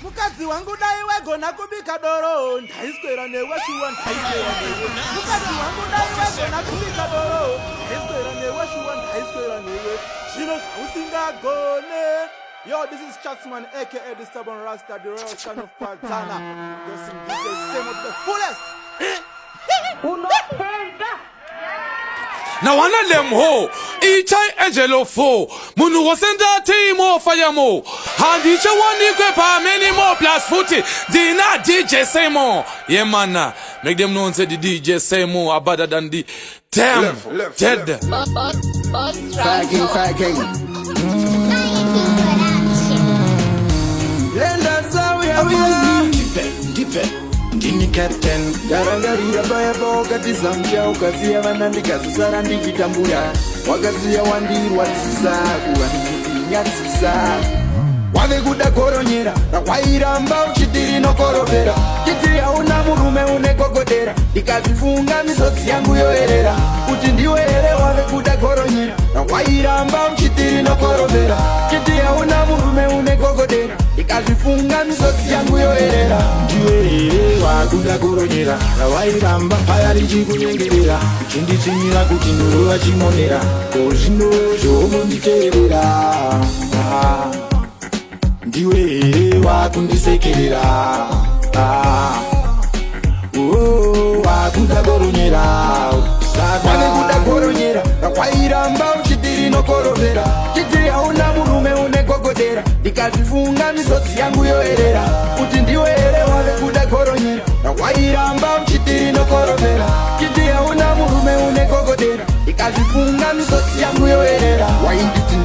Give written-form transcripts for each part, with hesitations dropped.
Mukadzi wangu dai wagona kubika doro, ndaiswera newe shuwa ndaiswera newe. Mukadzi wangu dai wagona kubika doro, ndaiswera newe shuwa ndaiswera newe. Shino usingagone. Yo, this is Chatsman, aka the Stubborn Rasta, the real son of Pazana. Just in the same of the fullest. Now one of them ho, each angelo fo, Munu was in the team of fire mo. And each one equip many more plus 40. Dina DJ say more. Yeah man, make them know say the DJ say more are better than the damn dead. Fagging. Ndini captain Garangarira bayaba wakati zambia Ukazia vanandika susara ndikitambura Wakazia wandirwa tisa Kuwanikuti nyatisa Wave kuda koronyera Na wairamba uchitiri no korovera Kiti ya una murume unekokodera Ikazifunga misosi yangu yoerera Uti ndiwere wave kuda koronyera Na wairamba uchitiri no korovera Kiti ya una murume unekokodera Ikazifunga misosi yangu yoerera Ndiwere wakuda koronyera Na wairamba payari chikuyengerera Chindi chinyira kuti nuruwa chimonera Kozino jomo nditerera Ndiwe wakundisekerera wakuda koronyera Wane kuda koronyera Wairamba uchitiri no korovera Chiti hauna murume unekokodera Ikazifunga misosi yangu yoerera Uti ndiwere wave kuda koronyera Wairamba uchitiri no korovera Chiti hauna murume unekokodera Ikazifunga misosi yangu yoerera Wainditi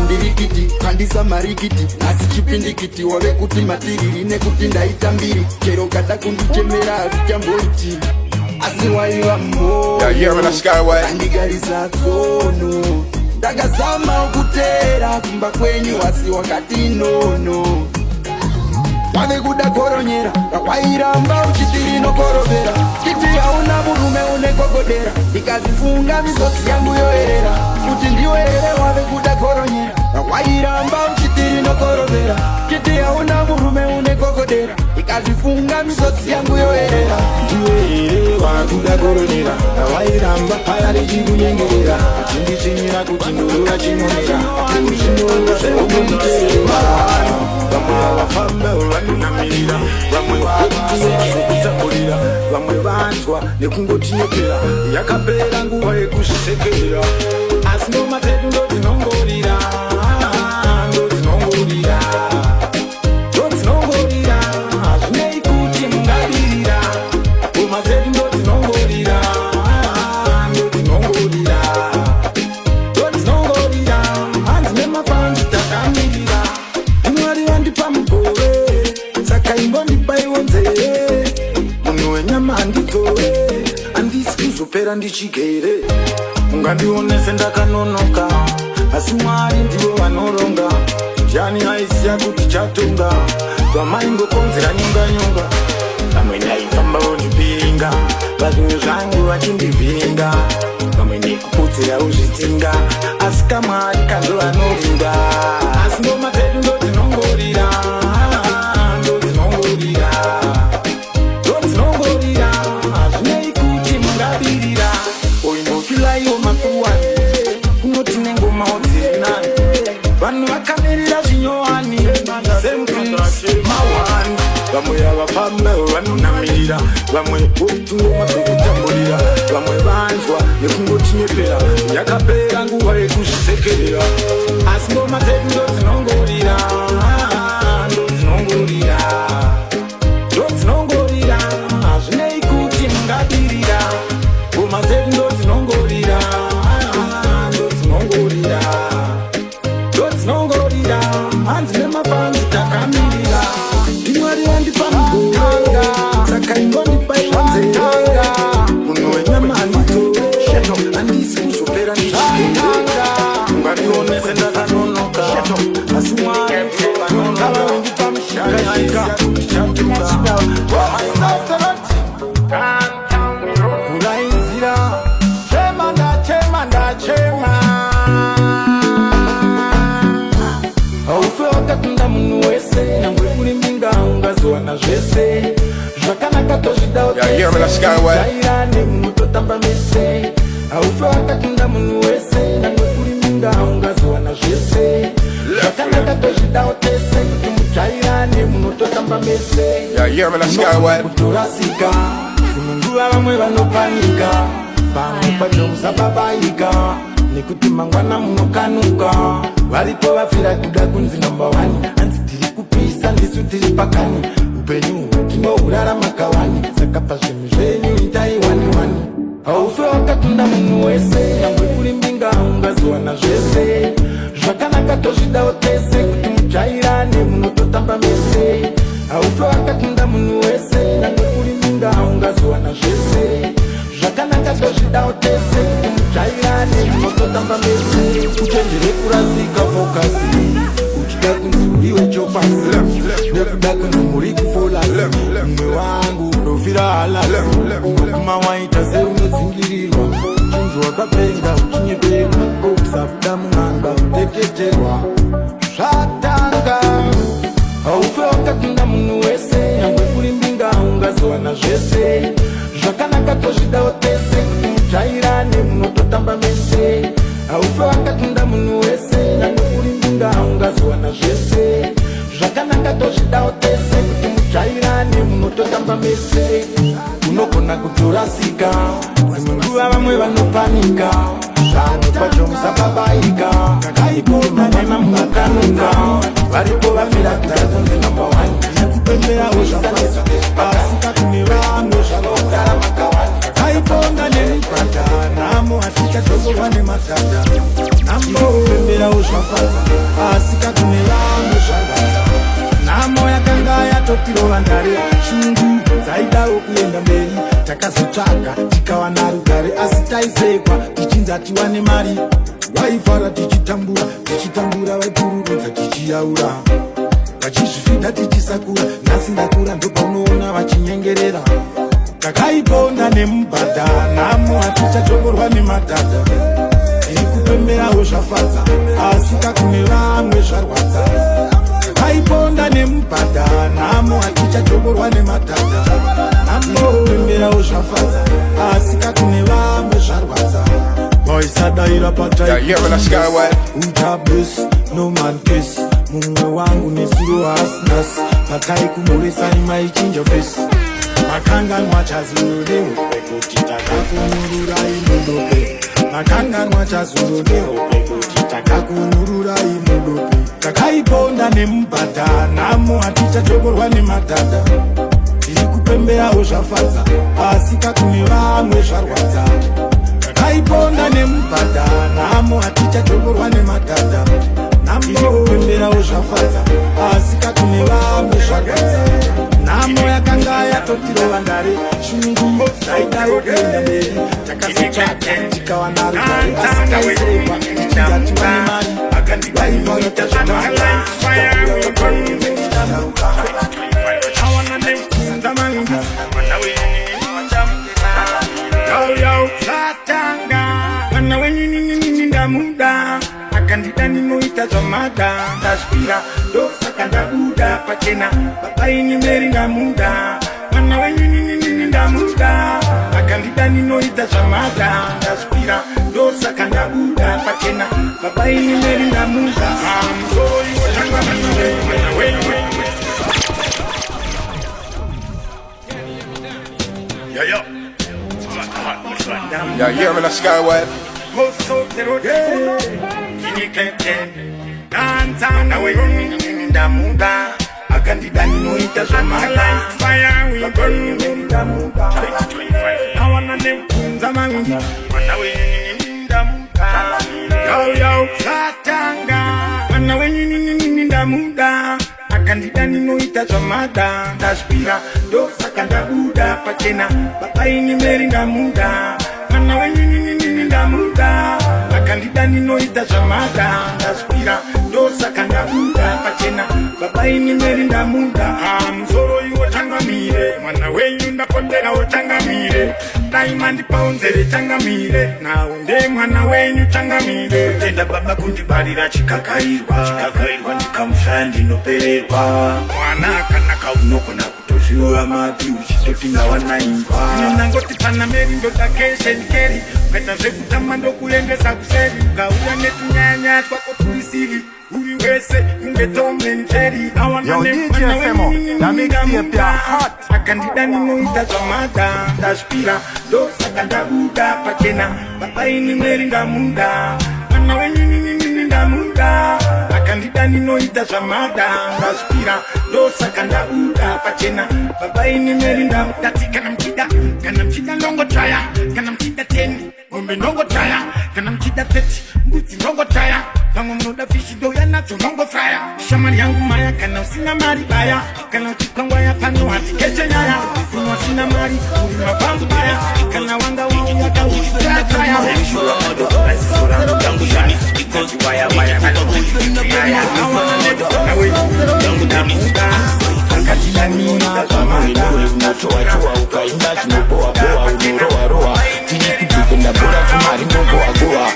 ndirikiti Kandisa marikiti Nasi chipindikiti Wave kuti matiriri Nekuti ndaita mbiri Chero kata kundichemera Azichamboiti Asi waiwa mbo Kandigarisa tsono Ndakazama ukutera Kumba kwenyu wasi wakati nono Wave kuda koronyera Wairamba uchitiri no korovera Kiti hauna murume unekokodera Ikazifunga misosi yangu yoerera Uti ndiwere wave kuda koronyera Wairamba uchitiri no korovera Kiti hauna murume unekokodera Ikazifunga misosi yangu yoerera Ndiwere wakuda koronyera Wairamba payari chikuyengerera Chindi chinyira kuti nurura chimonera Kushinoza seumunditerera Vamwe wafamba ulaninamirira Vamwe wakuzekuzakurira Vamwe vanzwa nekungotinyepera Yakapera nguva yekuzvisekerera Asi ngoma dzedu ndodzinongorira Ndodzinongorira Ndodzinongorira Hazvinei kuti mungadirira Ngoma dzedu ndodzinongorira Ndodzinongorira Ndodzinongorira Hanzi nemafanzi takamirira Mwari vandipa mugove Saka imbondibaiwo nzeve Munhu wenyama handidzowe Handisi kuzopera ndichigere Ungandionese ndakanonoka Asi Mwari ndivo vanoronga Jani haisiya kuti chatonga Vamaingokonzera nyonga Vamwe ndaifamba vondipinga Vazvinhu zvangu vachindivhinga Vamwe ndikupudzira uzvitsinga Asi kaMwari kanzo vanoringa Asi ngoma dzedu ndodzinongorira Ndodzinongorira Ndodzinongorira Hazvinei kuti mungadirira Oinofilaiwo makuwani Kunoti nengomawo dziri nani Vanhu vakamirira zvinyowani Mawani Vamwe havafambe vanonamirira Vamwe votungoma dzokutambulira Vamwe vanzwa nekungotinyepera Yakapera nguva yekuzvisekerera Asi ngoma dzedu ndodzinongorira Ndodzinongorira Ndodzinongorira Hazvinei kuti mungadirira Ngoma dzedu ndodzinongorira Ndodzinongorira Ndodzinongorira Hanzi nemafanzi takamirira Ndimwari vandipa mugove Saka ingondibaiwa nzeve Munhu wenyama handidzowe Handisi kuzopera ndichigere Ungandionese ndakanonoka Asi Mwari ndivo vanoronga Vandipa mushaka kuti chatonga Kulainzira Chema ndachema Aufe wakakunda munhu Jairani munototamba mese Aufe wakatunda munu wese Nangwe kuri minga ungazuwa na jese Wakanaka toshida otese Kuti mujairani munototamba mese Kuturasika Simunguwa wamwe wanopanika Pamwe pacho musababaika Nikuti mangwana munokanuka Walipo wafira kuda kunzi number 1 Anzi tiri kupisa ndisu tiri pakani Upenyu kimo urara makawani Saka pashe mjenyu itai wani Aufe wakatunda munu wese Nangwe kuri mbinga ungazuwa na jese Jwakanaka toshida otese Kuti mujairani munototamba mese Aufe wakatunda munu wese Nangwe kuri mbinga ungazuwa na jese Jwakanaka toshida otese Kuti mujairani munototamba mese Uchenjere kurasika fokasi Uchida kunzuriwe chopasi Nekuda kunzumuri kufolasi Mwe wangu unofira halasi Unokuma waita se unozingirirwa Uchinzu wakapenga uchinyeberwa Kusafuda munganga uteketerwa Shatanga Aufe wakatunda munu wese Nangwe kuri mbinga ungazuwa na jese Jwakanaka toshida otese Kuti mujairani munototamba mese Aufe wakatunda munu wese Nangwe kuri mbinga ungazuwa na jese Jwakanaka toshida otese Kuti mujairani munototamba mese Unokona kuturasika Simunguwa wamwe wanopanika Pamwe pacho musababaika Nikuti mangwana mungakanuka Walipo wafira kuda kunzi number 1 Nakupembea ushafaza Asika kumirango shalotara makawani Kaiponga nenipata Namo atika togo wane matata Namo kupembea ushafaza Asika kumirango shalotara Namo ya kanga ya totiro wandare Shungu zaida okuyenda mberi Takazotaka tikawa narugare Asitaizekwa tichinza tiwane mari Waifara tichitambura Waipururudza tichiyaura Vachizvifida tichisakura Nasi ndakura ndopa unoona vachinyengerera Takaiponda nemubhadha Namo hatichachokorwa nemadhadha Tiri kupemberawo zvafadza Asika kune vamwe zvarwadza Takaiponda nemubhadha Namo hatichachokorwa nemadhadha Namo kupemberawo zvafadza Asika kune vamwe zvarwadza Boisadaira patai Utabus, no man kiss Mumwe wangu nesuro hasnas Patai kumurisa ima ichinja face Makanganwa chazuru nehope Kuti takakunurura imudope Makanganwa chazuru nehope Kuti takakunurura imudope Takaiponda nemubhadha Namo hatichachokorwa nemadhadha Tiri kupemberawo zvafadza Asika kune vamwe zvarwadza Takaiponda nemubhadha Namo hatichachokorwa nemadhadha Namo kupemberawo zvafadza Asika kune vamwe zvarwadza Namo yakanga yatotiro wandare Shungu zaida okuyenda mberi Takazotsvaka tikawa narugare Asikaizekwa tichinza tiwane mari Vaivanoita zvamala Mwana wenyu ndamuda Akandida ninoita zvamada Ndazvipira ndosaka ndabuda pachena Baba inyu mberi ndamuda Mwana wenyu ndamuda Akandida ninoita zvamada Ndazvipira ndosaka ndabuda pachena Baba inyu mberi ndamuda Musoro iwo changamire Mwana wenyu Yeah, yeah, man, that's Skyway. Most of the road, Kini Kenten, downtown, away from Damuda. Akandida ninoita zvamada. Fire, we burn in Damuda. 2025. I wanna name Zamangi. Mwana wenyu ndamuda. Yo, yo, Katanga. Mwana wenyu ndamuda. Akandida ninoita zvamada. Ndazvipira ndosaka ndabuda pachena. Baba inyu mberi ndamuda. Mwana wenyu ndamuda. Akandida ninoita zvamada. Ndazvipira ndosaka ndabuda pachena. Baba inyu mberi ndamuda. Musoro iwo changamire. Mwana wenyu ndaponderawo changamire. Daima ndipaunzere changamire. Naunde mwana wenyu changamire. Tenda baba kundibarira chikakairwa. Chikakairwa ndikamushaya ndinopererwa. Mwana akanaka unokona kutozviona. Chua Matthew, chisotinga wanaimba Ninangoti pana meri ndo takeshe nikeri Kata zeku tamando kulendesa kuseri Gauya netunyanya twako tulisiri Uliwese ungetome nteri Yo, DJ Femo, that mixtape ya hot. Akandida nino itazamada Dashpira, do sakanda buda Pakena, baba ini meri ndamuda Mana wenyi nini ndamuda Akandida nino itazamada Dashpira, do sakanda buda Pakena, baba ini meri ndamuda Kana mchida nongo chaya Kana mchida teni, ngombe nongo chaya Kana mchida teti, mbuzi nongo chaya Tango mnoda fishi do ya nato nongo fraya Shamari yangu maya kana usina mari baya Kana uchikangwa ya pano hati keche nyaya Funwa sina mari uri mabangu baya Kana wanga wangu ya kangu kifaya traya Shura modo, sura yangu shani Because waya kana uchikaya Nawe yangu damuda Kakachina nina kama wewe unachoa choa ukainda chinoboa boa unoroa roa Tini kutupenda bora kumari ngoboa goa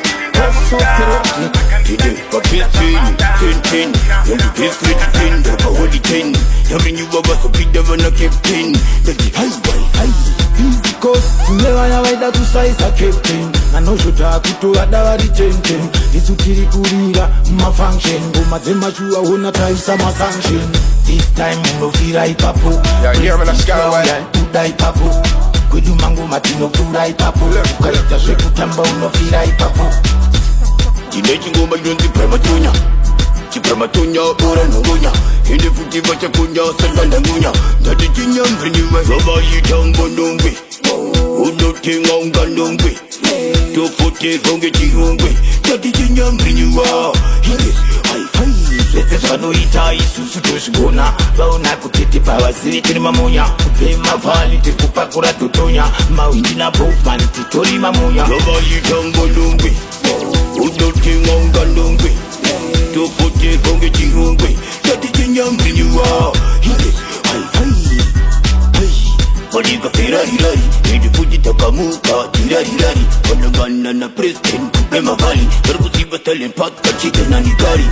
Today, but this tin, when you get straight to tin, the power the tin. Every new baba so big never no keep tin. The high. Because never ya waida tusaisa captain Nanoshuta kutoa dawa retention Isutiri kurira ma function Goma zema chua hona taisa ma sanction This time unofira ipapo Yeah, hear me, let's go away. Uda ipapo Kwedu mango matino kura ipapo Ukaita sheku tamba unofira ipapo Teenage ngoma yonzi prematunya Chiprematunya ora nungunya Hindi futi bacha kunya sanga nangunya Tati chinya mbriniwe Roba yitango nungwe Udo tinga unga nungwe Topote zonge chihungwe Tati chinya mbriniwa Hindi hai Lete swano ita isusu toshigona Vaona kutete pawasiri tini mamonya Kupe mavali tikupa kura tutonya Mawindi na bofman titori mamonya Roba yitango nungwe Udo tinga unga nungwe Topote zonge chihungwe Tati chinya mbriniwa Hindi hai Bodiga Ferrari, Hidi Fuji Takamuka, Tirari, Konagana na President, Kuplema Valley, Verbusi Battalion, Patka Chicken and Ikari.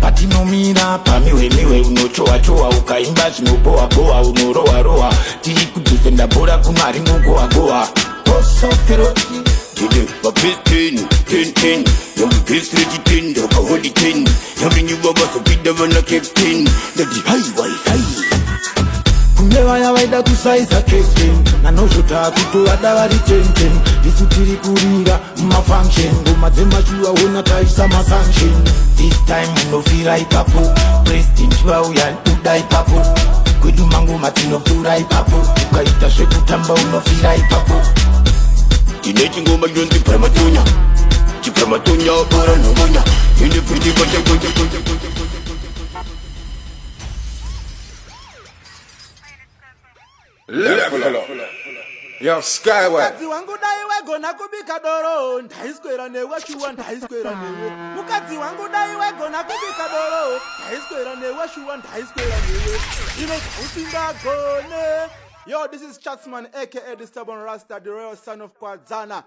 Pati no mina, pa miwe, unochoa choa, ukaimba chinoboa boa, unoroa roa, tiri kutufenda bora kumari ngogoa goa. Poso feroti. Today, my best tin, young best ready tin, the holy tin, every new baba so big never no kept tin, the high. Never ya waida tusaisa captain Nanoshuta kutoa dawa retention Isutiri kurira ma function Goma zema chua hona taisa ma sanction This time unofira ipapo President chua uya uda ipapo Kwedu mango matino kura ipapo Ukaita sheku tamba unofira ipapo Teenage ngoma yonzi prematunya Chiprematunya ora nungunya Hindi futi bacha kunya Level up. Yo, Skyway. Mukadzi wangu dai wegona kubika doro ndaiswera newe shuwa ndaiswera newe Mukadzi wangu dai wegona kubika doro ndaiswera newe shuwa ndaiswera newe Ino usingagone. Yo, this is Chatsman aka the stubborn Rasta, the royal son of Kwadzana.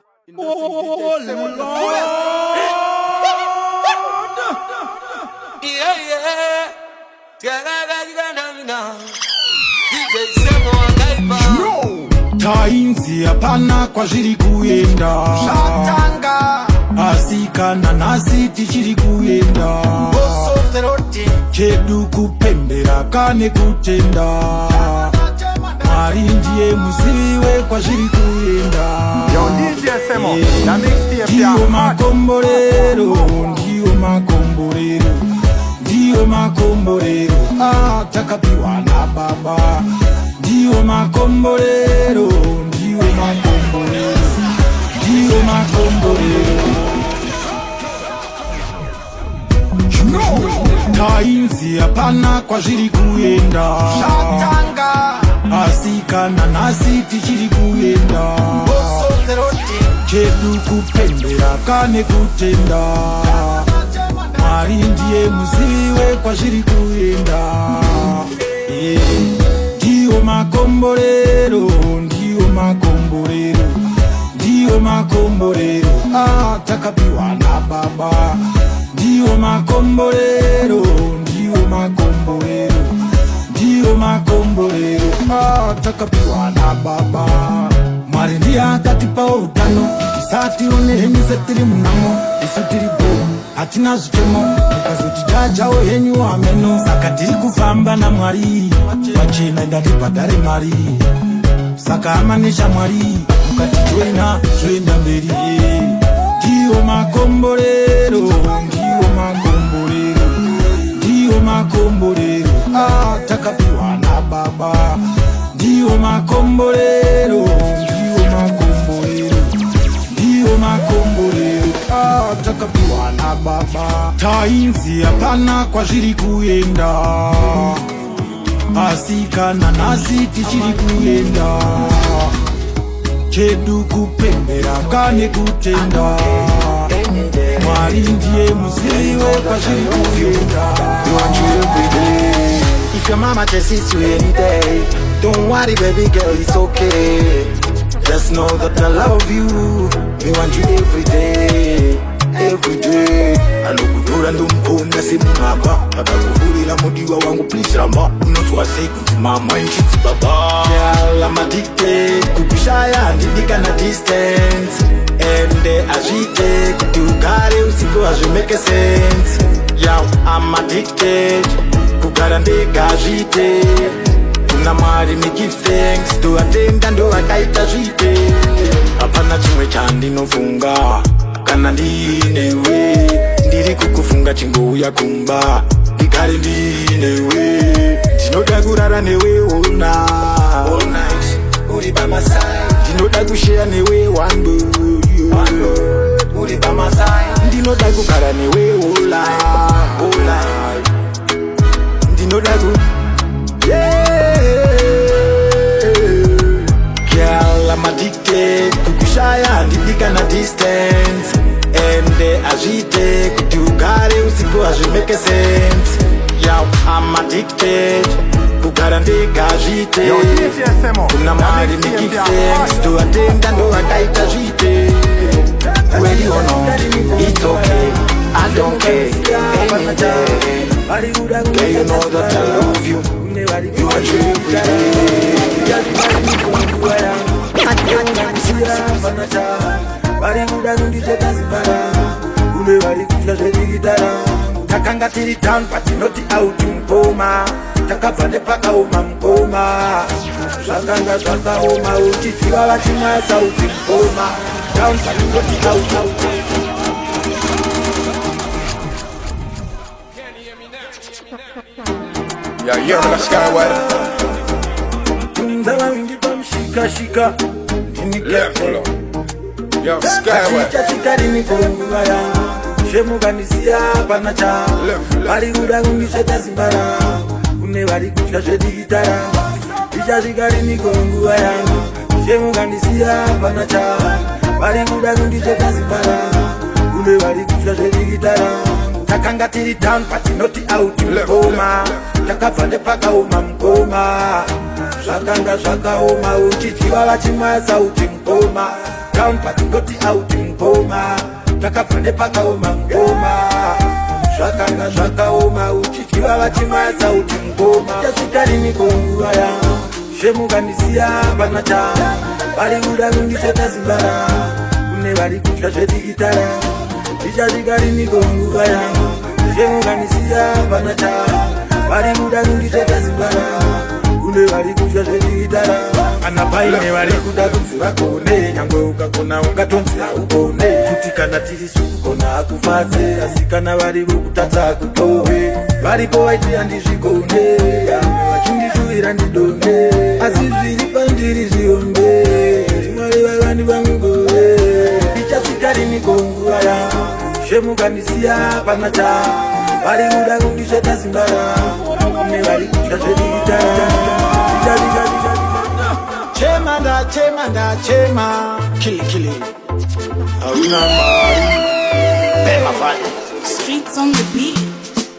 Tainzi hapana kwa zhiri kuenda Shatanga Asikana nasi tichiri kuenda Boso feroti Chedu kupembera kane kutenda Mari ndiye musiwe kwa zhiri kuenda Yo, DJ Femo, that mixtape ya Dio makomborero, dio makomborero Dio makomborero, takapiwa na baba Dio makomborero, dio makomborero Dio makomborero Tainzi hapana kwa zhiri kuenda Shatanga Asikana nasi tichiri kuenda Boso feroti Chedu kupembera kane kutenda Mari ndiye musiwe kwa zhiri kuenda Dio makomborero, dio makomborero Dio makomborero, takapiwa na baba Dio makomborero, dio makomborero Dio makomborero, takapiwa na baba. Mwari ndiye akatipa utano, isati one henyu setiri munamo, isutiri bo hatina zvitemo, ukazoti jajawo henyu ameno. Saka tiri kufamba na Mwari, pachena ndatibhadhare mari. Saka amanesha Mwari, ukatijoina zvoenda mberi. Ndiwo makomborero, ndiwo makomborero, ndiwo makomborero. Takapiwa na baba. Ndiwo makomborero, ndiwo makomborero, ndiwo makomborero. Takapiwa na baba. Tainzi hapana kwazviri kuenda, asi kana nasi tichiri kuenda. Chedu kupembera kane kutenda, Mwari ndiye muzive kwazviri kuenda. If your mama chases you any day, don't worry baby girl, it's okay. Just know that I love you, me want you every day, every day. Alokudura ndomkonda simumaba, akakuvurira mudiwa wangu please ramba. Unotwase kuti mama inchitsi baba. Girl, I'm addicted, kukushaya ndidika na distance. Ende azvite kuti ugare usiku hazvimeke sense. Yo, I'm addicted, kugara ndega zvite. Kuna Mwari me give thanks, to atenda ndo akaita zvite. Hapana chimwe chandinofunga, kana ndinewe. Ndiri kukufunga chingouya kumba, ndigare ndinewe. Ndinoda kurara newe all night, uri by my side. Ndinoda kushare newe one day, uri by my side. Ndinoda kugara newe all life. Ndinoda ku Girl, I'm addicted, kukushaya ndidika na distance. Ende azvite kuti ugare usiku hazvimeke sense. Yo, I'm addicted, kugara ndega zvite. Kuna Mwari me give thanks, to atenda ndo akaita zvite. Ready or not, it's okay, I don't care, any day. Girl, you know that I love you, you are true every day. Takanga tiri down but not out mkoma. Takabva nepakaoma mkoma. Zvakanga zvakaoma uchitiwa vachimwasa uti mkoma. Down but not out. Yo, you're in the Skyway. Tunzala wingi pamshika shika. Left, full up. Yo, Skyway. Chikari ni konga ya. Shemu kanisia panacha. Bari kuda kungiseta simbara. Kune bari kuchika sheditara. Chikari ni konga ya. Shemu kanisia panacha. Bari kuda kungiseta simbara. Kune bari kuchika sheditara. Takanga tiri down but not out mkoma. Takabva nepakaoma mkoma. Zvakanga zvakaoma uchitiwa vachimwasa uti mkoma. Down but not out mkoma. Takabva nepakaoma mkoma. Zvakanga zvakaoma uchitiwa vachimwasa uti mkoma. Chasvikarini konguva ya. Shemu kanisia panacha. Vari kuda kungiseta simbara. Kune vari kutya zvedikitara. Ndichasvikarini konguva ya. Shemu kanisia panacha. Vari kuda kungiseta simbara. Kune vari kutya zvedikitara. Kana paine vari kuda kunzi vakone. Nyangwe ukakona ungatonzi haukone. Kuti kana tiri sukukona hakufadze. Asi kana vari vokutadza hakutove. Varipo vaiti handizvikone. Vachindishuvira ndidonde. Asi zviri pandiri zvionde. Mwari vavani vangove. Ndichasvikarini konguva ya. Shemu kanisia panacha. Vari kuda kungiseta simbara. Kune vari kutya zvedikitara. Chema. Kili. Hauna Mwari. Pema fanya. Streets on the beat.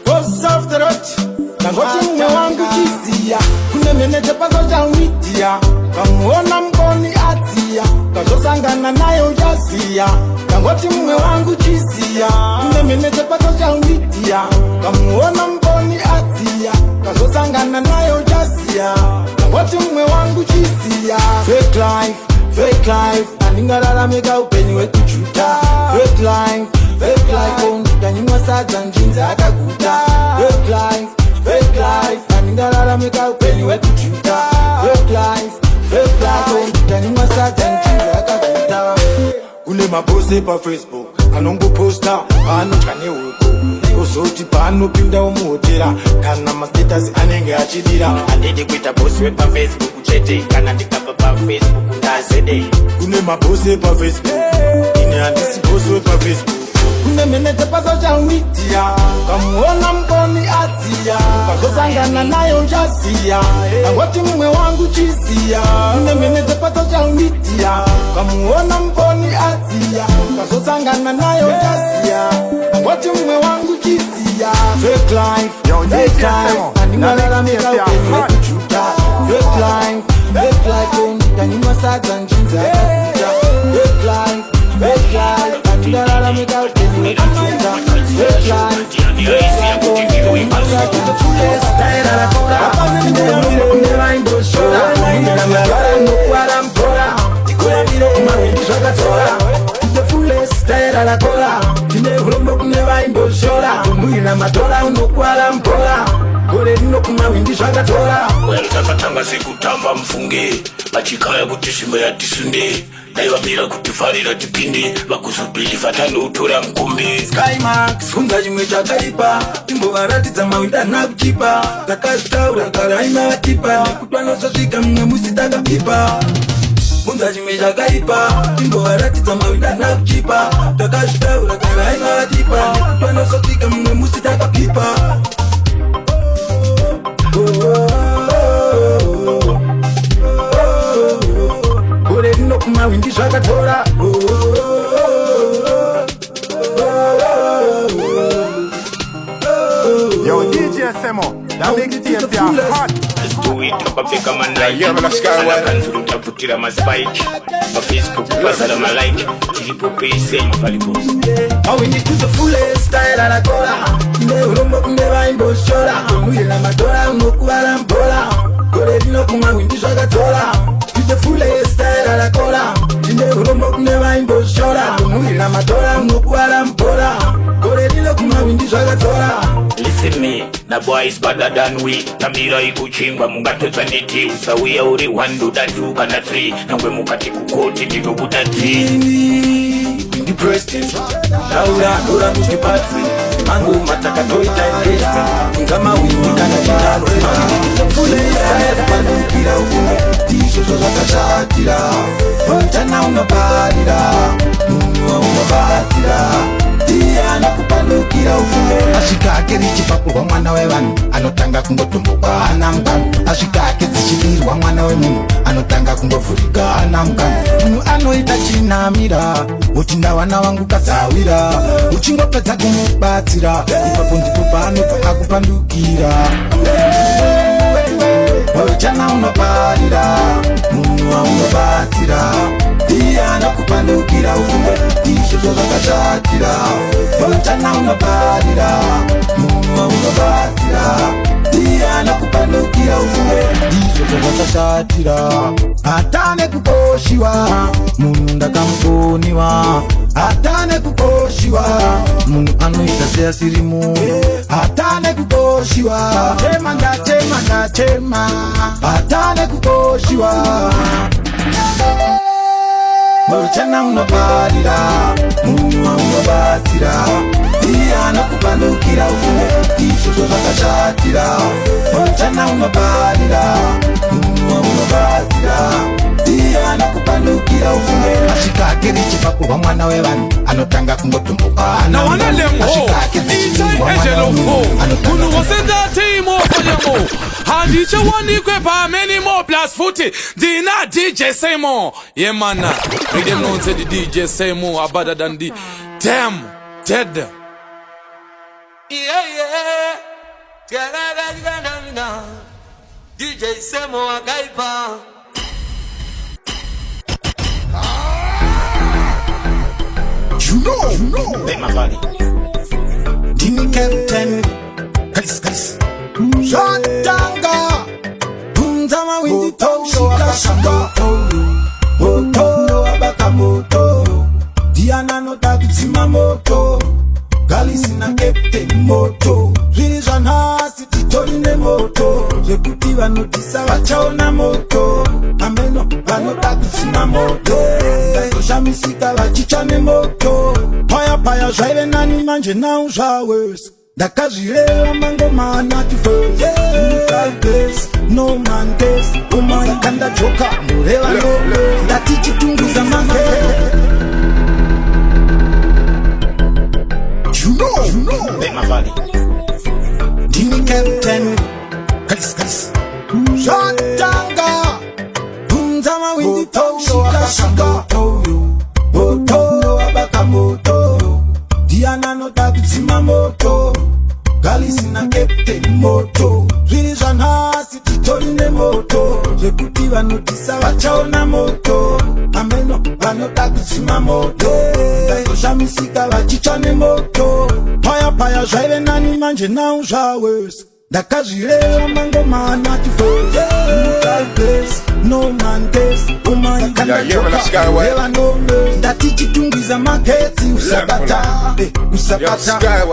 Goes off the road. Nangoti mwe wangu chizia. Kune meneje pazo cha umitia. Kamuona mkoni atia. Kazosangana naye ujazia. Nangoti mwe wangu chizia. Kune meneje pazo cha umitia. Kamuona mkoni atia. Kazosangana naye ujazia. Nangoti mwe wangu chizia. aziya. Fake life, aningararamika upenyu wekujuta. Fake life, ondikanyimwa sadza njinzi akaguta. Fake life, aningararamika upenyu wekujuta. Fake life, ondikanyimwa sadza njinzi akaguta. Kune mabose pa Facebook anongoposta anotya huko uzoti paanopinda umuhotera kana mastatus anenge achidira. Handidi kuita bosi wepa Facebook chete kana ndikabva pa Facebook ndazede. Kune mabose pa Facebook ine handisi bosi wepa Facebook. Kune menete pa social media kamuona mkoni adziya ukazosangana nayo uchaziya angoti mumwe wangu chiziya. Kune menete pa social media kamuona mkoni adziya ukazosangana nayo uchaziya angoti mumwe wangu chiziya. Fake life, aningararamika upenyu wekujuta. Fake life, ondikanyimwa sadza njinzi akaguta. Fake life, aningararamika upenyu wekujuta. Fake life, ondikanyimwa sadza takatanga sekutamba mfunge vachikaya kuti zvimwe yatisunde dai vamira kutifarira tipinde vakuzobhili fatanotora ngombe. Skymax kunza chimwe chakaipa timbovaratidza mawinda nakuchipa takazitaura karaina tipa nekuti vanosvika mumwe musi takapipa. Kunza chimwe chakaipa timbovaratidza mawinda nakuchipa takazitaura karaina tipa nekuti vanosvika mumwe musi takapipa. Gore rino kumawindi zvakatora. Yo, DJ Semo, that makes it your hot. Tapapfeka manaikanzuru taputira maspike pafacebook pasara malike tiripo pese paliposi. Awindi to the fullest style arakora neurombo kunge vaimboshora muyena matora unokuvala mbola. Gore rino kumawindi zvakatora to the fullest style arakora neurombo kunge vaimboshora muyena matora unokuvala mbola. Gore rino kumawindi zvakatora. Listen me, na boys better than we. Namira ikuchingwa mungatodza neti usauya uri 1 2 kana 3 nangwe mukati kukoti ndinobuda 3 ndi president daura dora kuti patri mangu mataka toita engagement ngama windi kana chinaro full style pandukira ufume tizo zvakashatira utana unoparira munhu unobatira diana kupanukira ufume. Asvika ake richipakurwa mwana wevanhu anotanga kungotombokwa ana mukana. Asvika ake dzichidirwa mwana wemunhu anotanga kungovhurika ana mukana. Munhu anoita chinamira uti ndavana vangu kazawira uchingopedza kumubatsira ipapo ndipo paanobva akupandukira. Uchana unoparira munhu aunobatsira diana kupandukira ufume ndizvo zvakashatira. Uchana unoparira munhu aunobatsira diana kupandukira ufume ndizvo zvakashatira. Hatane kukoshiwa munhu ndakamukoniwa. Hatane kukoshiwa munhu anoita seasirimu. Hatane kukoshiwa chema ndachema. Hatane kukoshiwa. Uchana unoparira munhu aunobatsira diana kupandukira ufume ndizvo zvakashatira. Uchana unoparira munhu aunobatsira diana kupandukira ufume. Asvika ake richipakurwa mwana wevanhu anotanga kungotomboka. Na wana lemho DJ Angelo Fo munhu wasenda team ofanyamo handiche wanikwe pa many more plus futhi ndina DJ Semo. Yeah man, make them know say the DJ Semo are better than the damn dead. Yeah DJ Semo akaipa. You know. Hey, my body. Dini Captain Kalis Shotanga Punza Unzama windi shika shika moto abaka moto Diana no takutima moto Gali sina captain moto Vision hasi titorine moto Zekuti vanotisa vachaona moto Ameno vanotakutima moto Kazosha misika vachichane moto Paya paya zvaive nani manje now zvawes Ndakazvireva mangoma anati first no man case umayikanda joka mureva no ndati chitunguza manga You know Bema Valley Dini Captain Kalis Shatanga Unzama windi shika moto abaka moto Diana no takutima moto Gali sina captain moto Vision hasi titorine moto Zekuti vanotisa vachaona moto Ameno vanotakutima moto Kazosha misika vachichane moto Paya paya zvaive nani manje now zvawes Ndakazvireva mangoma anati first no man case umayikanda joka ureva no ndati chitungiza magetsi usabata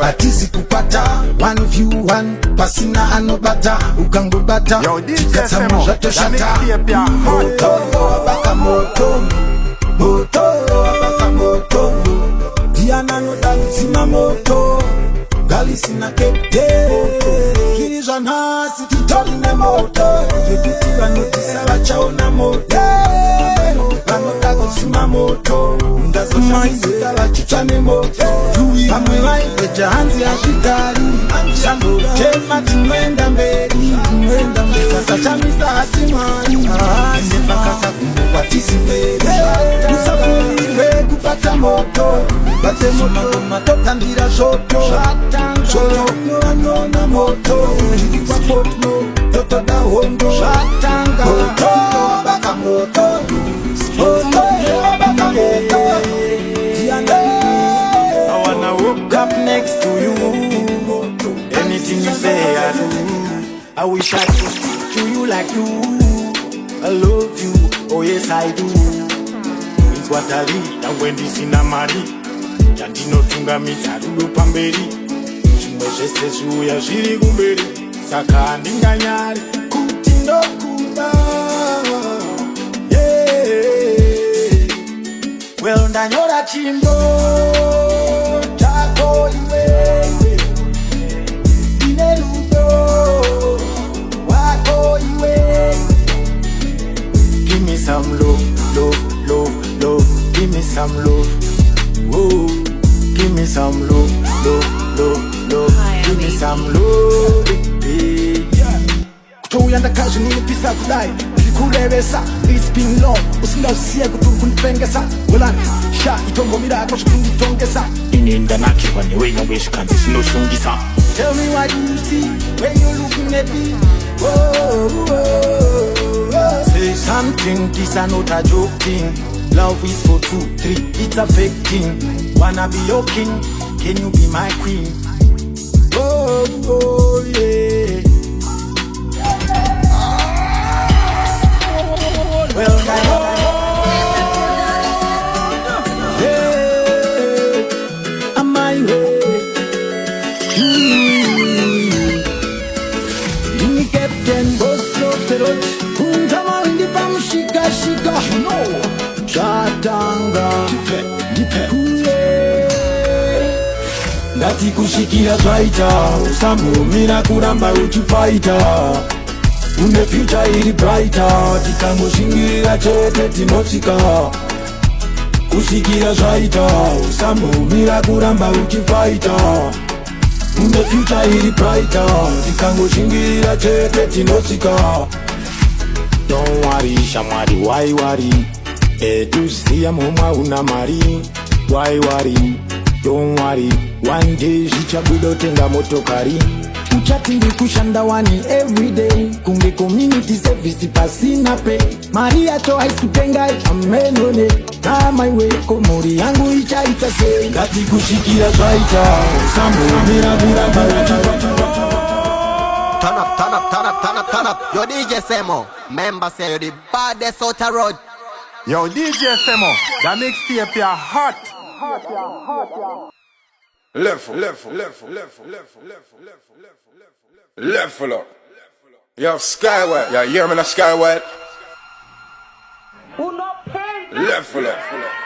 atizi kupata one view one pasina anobata ukangobata chikatsamo zvatoshata moto abaka moto Diana no takutima moto Gali sina captain Vision hasi titorine moto Zekuti vanotisa vachaona moto Vanotakutima moto Ndazoshamizika vachichane moto Pamwe vaipeja hanzi hazvigari Shando tema tinoenda mberi Sasachamisa hati mwari Ndepakasa kumbukwa tisi mberi Usafurirwe kupata moto Bate moto matotandira shoto Shoto anona moto Chikwa potno Toto da hondo Moto baka moto Moto baka moto I wanna woke up next to you Anything you say I do I wish I could speak to you like you I love you, oh yes I do It's what I read and when this in a mari Chandinotunga mitarudo pamberi Chimwe zvese zviuya zviri kumberi Saka handinganyari kuti ndokuda Well ndanyora chimbo chako iwe Ine rudo wako iwe Give me some love, love, love, love Give me some love, whoa Give me some love, love, love, love Give me some love, yeah Kutoya ndakazi nilipisa kudai Kulevesa, it's been long Usingausiye kuturukundipengesa Welani, sha itongo mirako shikunditongesa Inenda nakirwa niwe nyongwesha kanzi sinosungisa Tell me what you see when you're looking at me Say something, this are not a joke thing Love is for 2, 3, it's a fake thing Wanna be your king, can you be my queen? Oh yeah Well, I'm my way. You captain, boss of the road. Unzama windi shika shika. Shatanga, Ndati kushikira zvaita, usamumira kuramba uchifighta. Une future iri brighter Tikangoshingirira chete tinosvika Kushikira zvaita Usamumira kuramba uchifighta Une future iri brighter Tikangoshingirira chete tinosvika Don't worry shamwari why worry Tuziya mumwa una mari Why worry Don't worry One day zvichabuda utenga motokari Uchatiri kushanda wani everyday Kunge community service pasina pay Maria to haiskutenga amenone Na my way komori yangu ichaita say Ngati kushikira zvaita Sambo mira kuramba turn up, turn up, turn up, turn up, turn up. Yo DJ Semo, member say you the baddest out the road. Yo, DJ Semo, that mixtape ya hot. Level up. Yo, Skyway. Yo, hear me, the Skyway. Level up.